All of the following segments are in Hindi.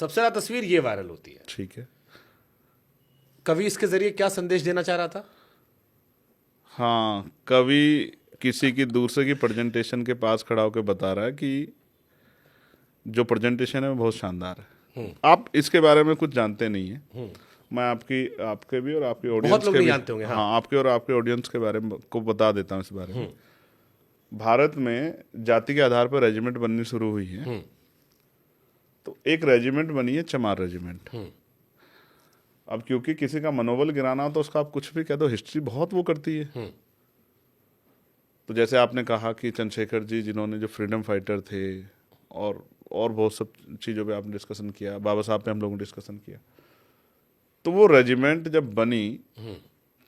सबसे ज्यादा तस्वीर ये वायरल होती है। ठीक है। कवि इसके जरिए क्या संदेश देना चाह रहा था? हाँ, कवि किसी की दूसरे की प्रेजेंटेशन के पास खड़ा होकर बता रहा है कि जो प्रेजेंटेशन है वो बहुत शानदार है। आप इसके बारे में कुछ जानते नहीं है। मैं आपके भी और आपके ऑडियंस लोग के नहीं भी जानते होंगे, हाँ। हाँ, आपके और आपके ऑडियंस के बारे में को बता देता हूँ इस बारे में। भारत में जाति के आधार पर रेजिमेंट बननी शुरू हुई है। तो एक रेजिमेंट बनी है चमार रेजिमेंट। अब क्योंकि किसी का मनोबल गिराना हो तो उसका आप कुछ भी कह दो, हिस्ट्री बहुत वो करती है। तो जैसे आपने कहा कि चंद्रशेखर जी जिन्होंने जो फ्रीडम फाइटर थे और बहुत सब चीज़ों पे आपने डिस्कशन किया, बाबा साहब पे हम लोगों ने डिस्कशन किया। तो वो रेजिमेंट जब बनी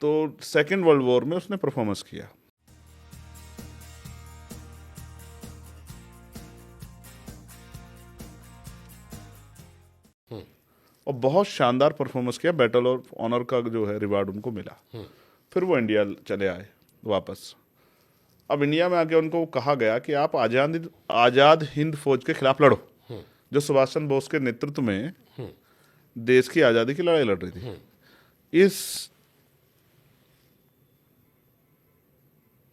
तो सेकेंड वर्ल्ड वॉर में उसने परफॉर्मेंस किया। और बहुत शानदार परफॉर्मेंस किया। बैटल ऑफ ऑनर का जो है रिवार्ड उनको मिला। फिर वो इंडिया चले आए वापस। अब इंडिया में आके उनको कहा गया कि आप आजाद हिंद फौज के खिलाफ लड़ो, जो सुभाष चंद्र बोस के नेतृत्व में देश की आज़ादी की लड़ाई लड़ रही थी। इस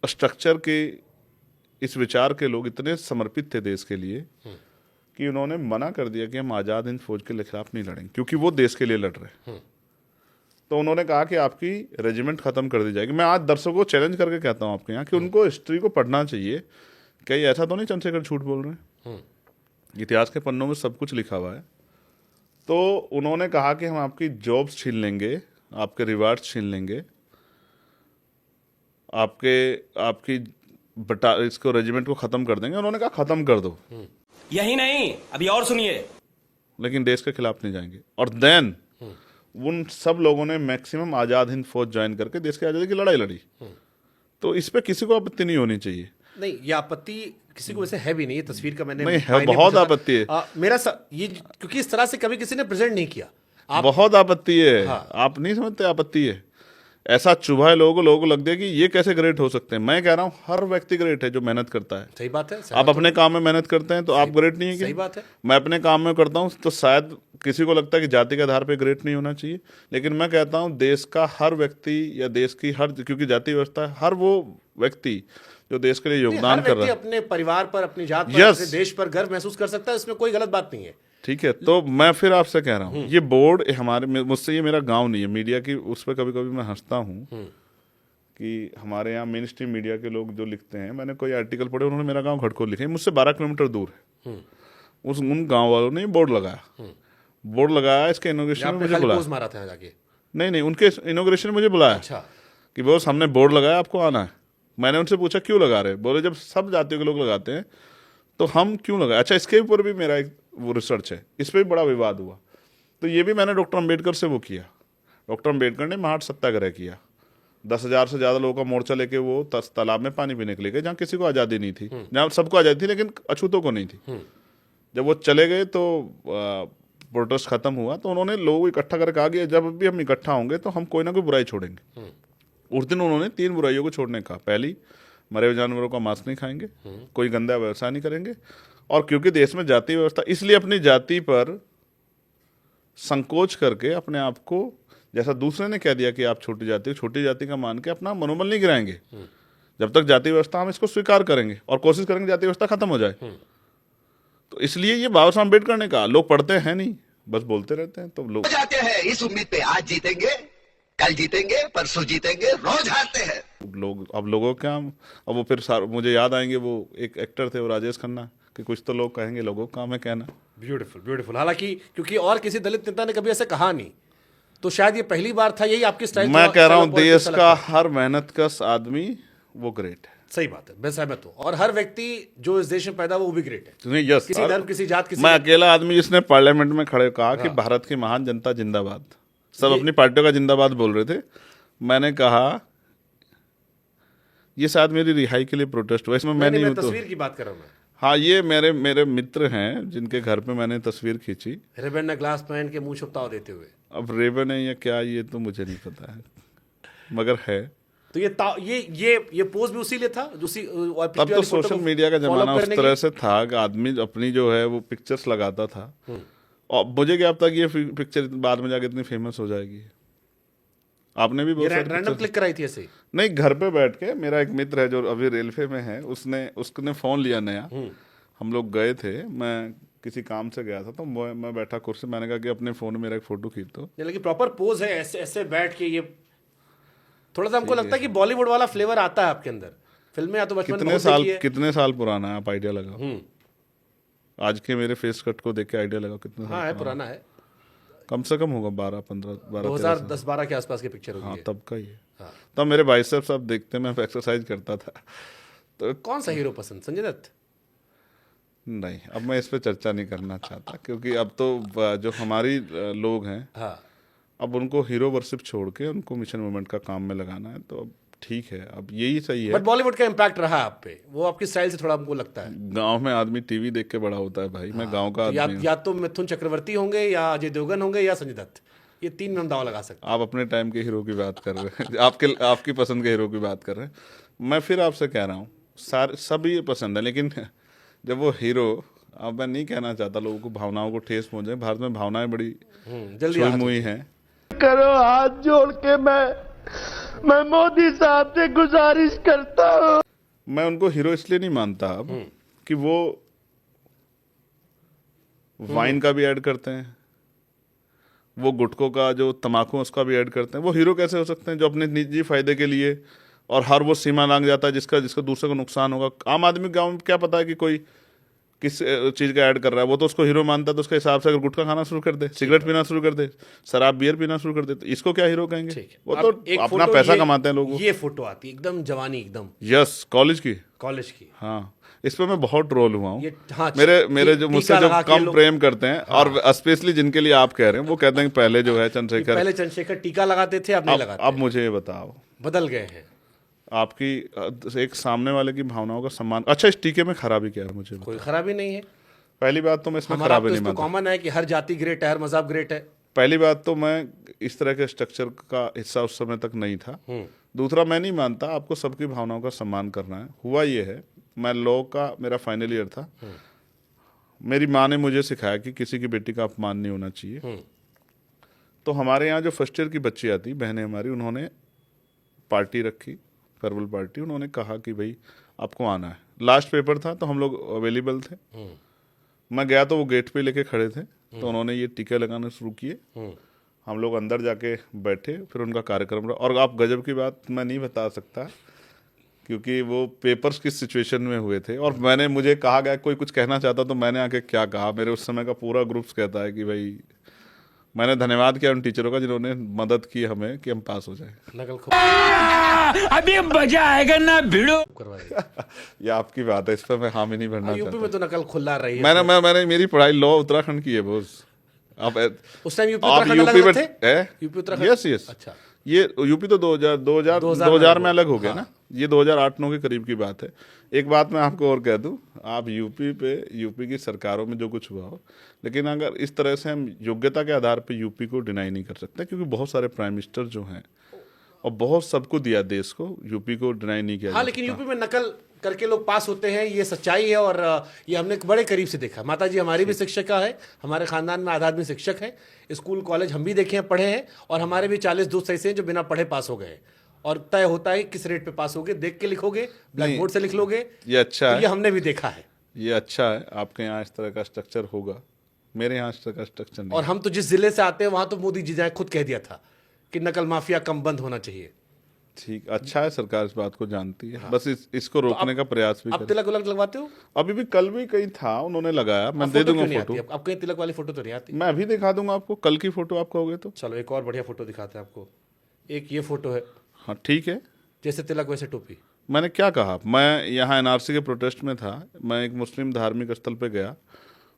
स्ट्रक्चर के, इस विचार के लोग इतने समर्पित थे देश के लिए कि उन्होंने मना कर दिया कि हम आज़ाद हिंद फौज के खिलाफ नहीं लड़ेंगे, क्योंकि वो देश के लिए लड़ रहे हैं। तो उन्होंने कहा कि आपकी रेजिमेंट खत्म कर दी जाएगी। मैं आज दर्शकों को चैलेंज करके कहता हूं आपके यहाँ कि उनको हिस्ट्री को पढ़ना चाहिए। कहीं ऐसा तो नहीं चंद्रशेखर झूठ बोल रहे हैं, इतिहास के पन्नों में सब कुछ लिखा हुआ है। तो उन्होंने कहा कि हम आपकी जॉब्स छीन लेंगे, आपके रिवार्ड्स छीन लेंगे, आपकी इसको रेजिमेंट को खत्म कर देंगे। उन्होंने कहा खत्म कर दो। यही नहीं, अभी और सुनिए। लेकिन देश के खिलाफ नहीं जाएंगे। और देन उन सब लोगों ने मैक्सिमम आजाद हिंद फौज ज्वाइन करके देश की आजादी की लड़ाई लड़ी। तो इस पे किसी को आपत्ति नहीं होनी चाहिए। नहीं, ये आपत्ति किसी को वैसे है भी नहीं। ये तस्वीर का मैंने नहीं है, बहुत आपत्ति है। ये क्योंकि इस तरह से कभी किसी ने प्रेजेंट नहीं किया। बहुत आपत्ति है। हाँ। आप नहीं समझते आपत्ति है। ऐसा चुभा है लोगों को लग गया कि ये कैसे ग्रेट हो सकते हैं। मैं कह रहा हूँ हर व्यक्ति ग्रेट है जो मेहनत करता है। सही बात है। आप अपने काम में मेहनत करते हैं तो आप ग्रेट नहीं है क्या? सही बात है। मैं अपने काम में करता हूँ तो शायद किसी को लगता है कि जाति के आधार पर ग्रेट नहीं होना चाहिए, लेकिन मैं कहता हूँ देश का हर व्यक्ति या देश की क्योंकि जाति व्यवस्था है, हर वो व्यक्ति जो देश के लिए योगदान कर रहा है, अपने परिवार पर, अपनी जात पर, अपने देश पर गर्व महसूस कर सकता है। इसमें कोई गलत बात नहीं है। ठीक है। तो मैं फिर आपसे कह रहा हूँ ये बोर्ड मुझसे, ये मेरा गांव नहीं है। मीडिया की उस पर कभी कभी मैं हंसता हूँ कि हमारे यहाँ मेन स्ट्रीम मीडिया के लोग जो लिखते हैं, मैंने कोई आर्टिकल पढ़े, उन्होंने मेरा गांव घटकोल लिखा है, मुझसे 12 किलोमीटर दूर है। उन गांव वालों ने बोर्ड लगाया। इसके इनोग्रेशन में मुझे बुलाया। मारा था जाके? नहीं, उनके इनोग्रेशन में मुझे बुलाया। अच्छा। कि बॉस हमने बोर्ड लगाया, आपको आना है। मैंने उनसे पूछा क्यों लगा रहे? बोले जब सब जातियों के लोग लगाते हैं तो हम क्यों लगाए। अच्छा, इसके ऊपर भी मेरा एक वो रिसर्च है, इस पर भी बड़ा विवाद हुआ। तो ये भी मैंने डॉक्टर अम्बेडकर से वो किया। डॉक्टर अम्बेडकर ने महाट सत्याग्रह किया। 10,000 से ज़्यादा लोगों का मोर्चा लेके वो तालाब में पानी पीने के लिए गए, जहाँ किसी को आज़ादी नहीं थी, जहाँ सबको आज़ादी थी लेकिन अछूतों को नहीं थी। जब वो चले गए तो प्रोटेस्ट खत्म हुआ, तो उन्होंने लोगों को इकट्ठा करके कहा कि जब भी हम इकट्ठा होंगे तो हम कोई ना कोई बुराई छोड़ेंगे। उस दिन उन्होंने 3 बुराइयों को छोड़ने का। पहली, मरे हुए जानवरों का मांस नहीं खाएंगे, कोई गंदा व्यवसाय नहीं करेंगे, और क्योंकि देश में जाति व्यवस्था, इसलिए अपनी जाति पर संकोच करके अपने आप को, जैसा दूसरे ने कह दिया कि आप छोटी जाति का मान के अपना मनोबल नहीं गिराएंगे। जब तक जाति व्यवस्था, हम इसको स्वीकार करेंगे और कोशिश करेंगे जाति व्यवस्था खत्म हो जाए। तो इसलिए ये बाबा साहब अम्बेडकर ने कहा। लोग पढ़ते हैं नहीं, बस बोलते रहते हैं। तो लोग जाते हैं इस उम्मीद पे, आज जीतेंगे, कल जीतेंगे, परसों जीतेंगे, रोज हारते हैं अब लोगों का, अब वो फिर मुझे याद आएंगे वो एक एक्टर थे, वो राजेश खन्ना, कि कुछ तो लोग कहेंगे, लोगों का काम है कहना। ब्यूटीफुल। हालांकि क्योंकि और किसी दलित नेता ने कभी ऐसा कहा नहीं, तो शायद ये पहली बार था। यही आपकी स्टाइल। मैं कह रहा हूँ देश का हर मेहनतकश आदमी वो ग्रेट है। सही बात है, मैं सहमत हूँ। और हर व्यक्ति जो इस देश में पैदा हुआ वो भी ग्रेट है। नहीं, यस, किसी धर्म, किसी जात, किसी मैं अकेला आदमी जिसने पार्लियामेंट में खड़े कहा कि भारत की महान जनता जिंदाबाद। सब अपनी पार्टियों का जिंदाबाद बोल रहे थे। मैंने कहा ये शायद मेरी रिहाई के लिए प्रोटेस्ट हुआ, इसमें मैं नहीं हूँ। तस्वीर की बात कर रहा हूँ मैं। हाँ, ये मेरे मित्र हैं जिनके घर पे मैंने तस्वीर खींची। रेबन ने ग्लास पहन के मुंह छुपताव देते हुए। अब रेबन है या क्या, ये तो मुझे नहीं पता है, मगर है। तो ये पोज भी उसी लिए था, तब तो सोशल मीडिया का जमाना उस तरह से था कि आदमी अपनी जो है वो पिक्चर्स लगाता था। और मुझे क्या पता कि ये पिक्चर बाद में जाके इतनी फेमस हो जाएगी। आपने भी ये बहुत सारी रैंडम pictures- क्लिक कराई थी ऐसे ही? नहीं, घर पे बैठ के मेरा एक मित्र है जो अभी रेलवे में है, उसने फोन लिया नया। हम लोग गए थे, मैं किसी काम से गया था, तो मैं बैठा कुर्सी, मैंने कहा कि अपने फोन में मेरा एक फोटो खींच दो। ये लेकिन प्रॉपर पोज है, ऐसे ऐसे बैठ के। ये थोड़ा सा हमको लगता है कि बॉलीवुड वाला फ्लेवर आता है आपके अंदर। फिल्में या तो बचपन में बहुत देखी है। कितने साल पुराना है, आप आइडिया लगाओ। आज के मेरे फेस कट को देख के आइडिया लगाओ कितने हाँ साल है, पुराना है। कम से कम होगा 12 13 साल। 2010-12 के आसपास की पिक्चर होगी हाँ, ये। तब का ही है। हाँ। तब मेरे बाइसेप्स आप देखते, मैं एक्सरसाइज करता था। तो कौन सा हीरो पसंद, संजय दत्त? नहीं, अब मैं इस पे चर्चा नहीं करना चाहता, क्योंकि अब तो जो हमारी लोग हैं, हाँ, अब उनको हीरो वर्शिप छोड़ के उनको मिशन मूवमेंट का काम में लगाना है। तो अब ठीक है, अब यही सही है। बट बॉलीवुड का इम्पैक्ट रहा आप पे, वो आपकी स्टाइल से थोड़ा हमको लगता है। गांव में आदमी टीवी देख के बड़ा होता है भाई। मैं गांव का आदमी हूँ। या तो मिथुन चक्रवर्ती होंगे, या अजय देवगन होंगे, या संजय दत्त। ये 3 में हम दाव लगा सकते आप अपने टाइम के हीरो की बात कर रहे हैं, आपकी पसंद के हीरो की बात कर रहे हैं। मैं फिर आपसे कह रहा हूँ, सारे सब ये पसंद है, लेकिन जब वो हीरो, अब मैं नहीं कहना चाहता लोगों को भावनाओं को ठेस पहुंचे। भारत में भावनाएं बड़ी हैं। जल्दी छुई आ मुई हैं। करो, हाथ जोड़ के मैं मोदी साहब से गुजारिश करता हूँ। मैं उनको हीरो इसलिए नहीं मानता अब कि वो वाइन का भी ऐड करते हैं, वो गुटखों का जो तम्बाकू है उसका भी ऐड करते हैं। वो हीरो कैसे हो सकते हैं जो अपने निजी फायदे के लिए और हर वो सीमा लांघ जाता है जिसका दूसरे को नुकसान होगा। आम आदमी गांव में क्या पता है कि कोई किस चीज़ का ऐड कर रहा है। वो तो उसको हीरो मानता है, तो उसके हिसाब से अगर गुटखा खाना शुरू कर दे, सिगरेट पीना शुरू कर दे, शराब बियर पीना शुरू कर दे, तो इसको क्या हीरो कहेंगे? ठीक है। वो अब तो एक अपना फोटो पैसा ये- कमाते हैं लोग। ये फोटो आती है एकदम जवानी, एकदम यस, कॉलेज की। कॉलेज की। हाँ, इस पे मैं बहुत ट्रोल हुआ हूँ। ये हाँ, मेरे जो टीका मुझसे जो लगा के कम लोग- प्रेम करते हैं, और स्पेशली जिनके लिए आप कह रहे हैं, वो कहते हैं कि पहले जो है चंद्रशेखर, पहले चंद्रशेखर टीका लगाते थे, अब नहीं लगाते। अब मुझे ये बताओ, बदल गए हैं। आपकी एक सामने वाले की भावनाओं का सम्मान। अच्छा, इस टीके में खराबी क्या है मुझे बताओ। कोई खराबी नहीं है। पहली बात तो मैं इसमें हमारा खराबी तो नहीं इस पे मानता। कॉमन है कि हर जाति ग्रेट है, हर मजहब ग्रेट है। पहली बात तो मैं इस तरह के स्ट्रक्चर का हिस्सा उस समय तक नहीं था। दूसरा, मैं नहीं मानता आपको सबकी भावनाओं का सम्मान करना है। हुआ ये है, मैं लॉ का मेरा फाइनल ईयर था, मेरी माँ ने मुझे सिखाया कि किसी की बेटी का अपमान नहीं होना चाहिए। तो हमारे यहाँ जो फर्स्ट ईयर की बच्ची आती, बहनें हमारी, उन्होंने पार्टी रखी, फेयरवेल पार्टी। उन्होंने कहा कि भाई आपको आना है। लास्ट पेपर था तो हम लोग अवेलेबल थे। मैं गया तो वो गेट पे लेके खड़े थे, तो उन्होंने ये टीके लगाने शुरू किए। हम लोग अंदर जाके बैठे, फिर उनका कार्यक्रम रहा। और आप गजब की बात मैं नहीं बता सकता, क्योंकि वो पेपर्स किस सिचुएशन में हुए थे। और मुझे कहा गया कोई कुछ कहना चाहता, तो मैंने आके क्या कहा, मेरे उस समय का पूरा ग्रुप्स कहता है कि भाई मैंने धन्यवाद किया उन टीचरों का जिन्होंने मदद की हमें कि हम पास हो जाए। नकल खूब अभी मजा आएगा ना भिड़ो। करवाई। ये आपकी बात है, इस पर मैं हामी नहीं भरना यूपी चाहता। में तो नकल खुला रही है। मैंने मेरी पढ़ाई लॉ उत्तराखंड की है बोस। आप उस टाइम यूपी आप उत्तराखंड यूपी अलग में थे? है? यूपी उत्तराखंड? Yes yes. अच्छा। ये यूपी तो 2000 में अलग हो गया ना। ये 2008-9 के करीब की बात है। एक बात मैं आपको और कह दूं, आप यूपी की सरकारों में जो कुछ हुआ हो, लेकिन अगर इस तरह से हम योग्यता के आधार पे यूपी को डिनाई नहीं कर सकते, क्योंकि बहुत सारे प्राइम मिनिस्टर जो हैं और बहुत सबको दिया देश को, यूपी को डिनाई नहीं किया हाँ, जा लेकिन सकता। यूपी में नकल करके लोग पास होते हैं, ये सच्चाई है। और ये हमने बड़े करीब से देखा। माता जी हमारी भी शिक्षिका है, हमारे खानदान में आधा आदमी शिक्षक है। स्कूल कॉलेज हम भी देखे हैं, पढ़े हैं। और हमारे भी 40 दोस्त ऐसे हैं जो बिना पढ़े पास हो गए। और तय होता है किस रेट पे पास होगे, देख के लिखोगे, ब्लैक बोर्ड से लिख लोगे। ये अच्छा तो है, ये हमने भी देखा है। ये अच्छा है। आपके यहाँ इस तरह का स्ट्रक्चर होगा, मेरे यहाँ इस तरह का स्ट्रक्चर नहीं। और हम तो जिस जिले से आते हैं, वहां तो मोदी जी ने खुद कह दिया था कि नकल माफिया कम बंद होना चाहिए। ठीक, अच्छा है, सरकार इस बात को जानती है। बस इसको रोकने का प्रयास भी आप करे। तिलक उलक लगवाते हो? अभी भी कल भी कहीं था, उन्होंने लगाया, मैं आप दे फोटो दूंगा क्यों नहीं फोटो। आती? आप कहीं तिलक वाली फोटो तो नहीं आती? मैं अभी दिखा दूंगा आपको, कल की फोटो आप कहोगे तो। चलो एक और बढ़िया फोटो दिखाते हैं आपको। एक ये फोटो है, हाँ ठीक है। जैसे तिलक वैसे टोपी। मैंने क्या कहा, मैं यहाँ एनआरसी के प्रोटेस्ट में था, मैं एक मुस्लिम धार्मिक स्थल पे गया,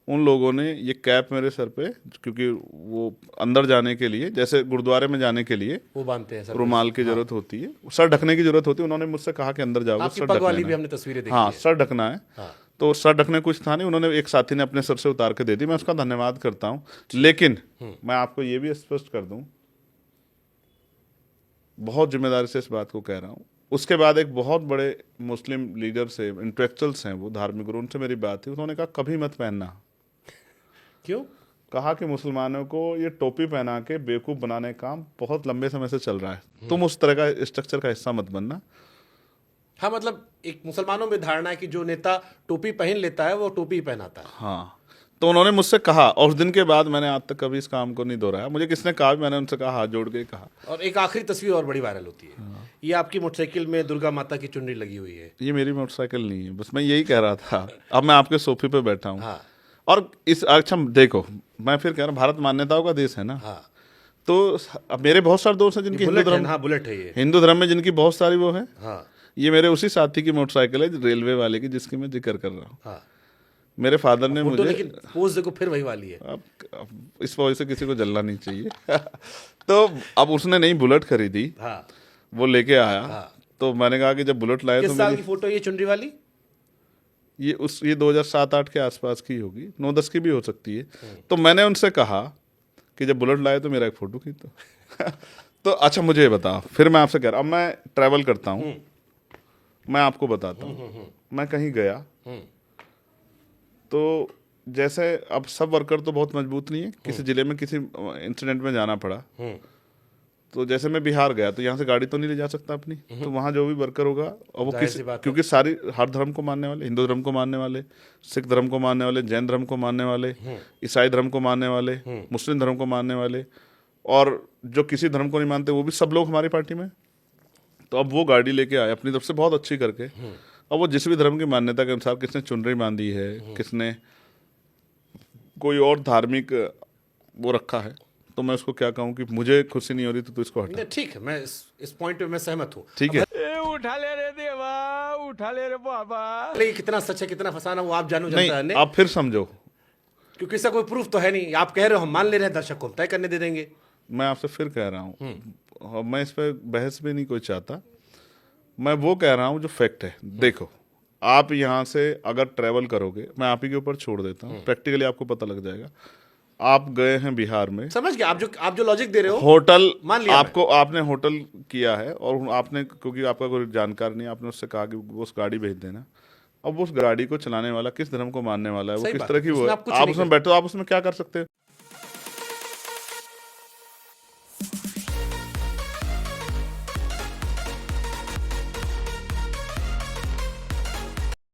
उन लोगों ने ये कैप मेरे सर पे, क्योंकि वो अंदर जाने के लिए, जैसे गुरुद्वारे में जाने के लिए वो बांधते हैं सर। रुमाल की जरूरत होती है, सर ढकने की जरूरत होती है। उन्होंने मुझसे कहा कि अंदर जाओगे आपकी सर पग ढक वाली लेना भी है। हमने तस्वीरें देखी हाँ, है। सर ढकना है। हाँ। तो सर ढकने कुछ था नहीं, उन्होंने एक साथी ने अपने सर से उतार के दे दी, मैं उसका धन्यवाद करता हूँ। लेकिन मैं आपको ये भी स्पष्ट कर दूं, बहुत जिम्मेदारी से इस बात को कह रहा हूँ। उसके बाद एक बहुत बड़े मुस्लिम लीडर से, इंटेलेक्चुअल्स हैं वो, धार्मिक गुरु, उनसे मेरी बात थी। उन्होंने कहा कभी मत पहनना। क्यों? कहा कि मुसलमानों को ये टोपी पहना के बेवकूफ़ बनाने का काम बहुत लंबे समय से चल रहा है, तुम उस तरह का स्ट्रक्चर का हिस्सा मत बनना। हाँ, मतलब एक मुसलमानों में धारणा है कि जो नेता टोपी पहन लेता है वो टोपी ही पहनाता है। हाँ, तो उन्होंने मुझसे कहा, और उस दिन के बाद मैंने आज तक कभी इस काम को नहीं दोहराया। मुझे किसने कहा, मैंने उनसे कहा, हाथ जोड़ के कहा। और एक आखिरी तस्वीर और बड़ी वायरल होती है, ये आपकी मोटरसाइकिल में दुर्गा माता की चुनरी लगी हुई है। ये मेरी मोटरसाइकिल नहीं है, बस मैं यही कह रहा था। अब मैं आपके सोफे पे बैठा हूँ। हाँ। और इस अच्छा देखो, मैं फिर कह रहा हूँ, भारत मान्यताओं का देश है ना। हाँ, तो अब मेरे बहुत सारे दोस्त हैं जिनकी हिंदू बुलेट है धर्म, ना? हाँ, बुलेट है ये। हिंदू धर्म में जिनकी बहुत सारी वो है। हाँ ये मेरे उसी साथी की मोटरसाइकिल है, रेलवे वाले की, जिसकी मैं जिक्र कर रहा हूँ। हाँ, मेरे फादर ने फोटो मुझे, लेकिन पोज देखो फिर वही वाली है। अब इस वजह से किसी को जलना नहीं चाहिए। तो अब उसने नई बुलेट खरीदी, हाँ, वो लेके आया। हाँ। तो मैंने कहा कि जब बुलेट लाए तो किस साल मेरी की फोटो ये चुनरी वाली? ये 2007-8 के आसपास की होगी, 9-10 की भी हो सकती है। तो मैंने उनसे कहा कि जब बुलेट लाए तो मेरा एक फोटो खींचो। तो अच्छा मुझे ये बता, फिर मैं आपसे कह रहा, अब मैं ट्रैवल करता हूँ, मैं आपको बताता हूँ, मैं कहीं गया तो जैसे अब सब वर्कर तो बहुत मजबूत नहीं है, किसी जिले में किसी इंसिडेंट में जाना पड़ा, तो जैसे मैं बिहार गया तो यहाँ से गाड़ी तो नहीं ले जा सकता अपनी, तो वहाँ जो भी वर्कर होगा, और वो जाहिर किसी, सी बात है। क्योंकि सारी हर धर्म को मानने वाले, हिंदू धर्म को मानने वाले, सिख धर्म को मानने वाले, जैन धर्म को मानने वाले, ईसाई धर्म को मानने वाले, मुस्लिम धर्म को मानने वाले, और जो किसी धर्म को नहीं मानते वो भी सब लोग हमारी पार्टी में। तो अब वो गाड़ी लेके आए अपनी तरफ से बहुत अच्छी करके, और वो जिस भी धर्म की मान्यता के अनुसार, किसने चुनरी बांधी है, किसने कोई और धार्मिक वो रखा है, तो मैं उसको क्या कहूँ कि मुझे खुशी नहीं हो रही तो इसको हटा। नहीं, ठीक है, मैं इस पॉइंट पे मैं सहमत हूँ। ठीक है, उठा ले रे देवा, उठा ले रे बाबा। ये कितना सच है कितना फसाना वो आप जानो, नहीं जनता ने, आप फिर समझो, क्योंकि इसका कोई प्रूफ तो है नहीं। आप कह रहे हो, हम मान ले रहे हैं, दर्शक को हम तय करने दे देंगे। मैं आपसे फिर कह रहा हूँ, और मैं इस पर बहस भी नहीं कोई चाहता, मैं वो कह रहा हूँ जो फैक्ट है। देखो, आप यहाँ से अगर ट्रैवल करोगे, मैं आप ही के ऊपर छोड़ देता हूँ, प्रैक्टिकली आपको पता लग जाएगा। आप गए हैं बिहार में, समझ गया, आप जो लॉजिक दे रहे हो, होटल मान लिया आपको, आपने होटल किया है, और आपने, क्योंकि आपका कोई जानकार नहीं, आपने उससे कहा कि वो उस गाड़ी भेज देना। अब उस गाड़ी को चलाने वाला किस धर्म को मानने वाला है, वो सही किस बात तरह है, की वो उसमें है, आप कुछ आप नहीं उसमें कर- बैठो, आप उसमें क्या कर सकते हैं?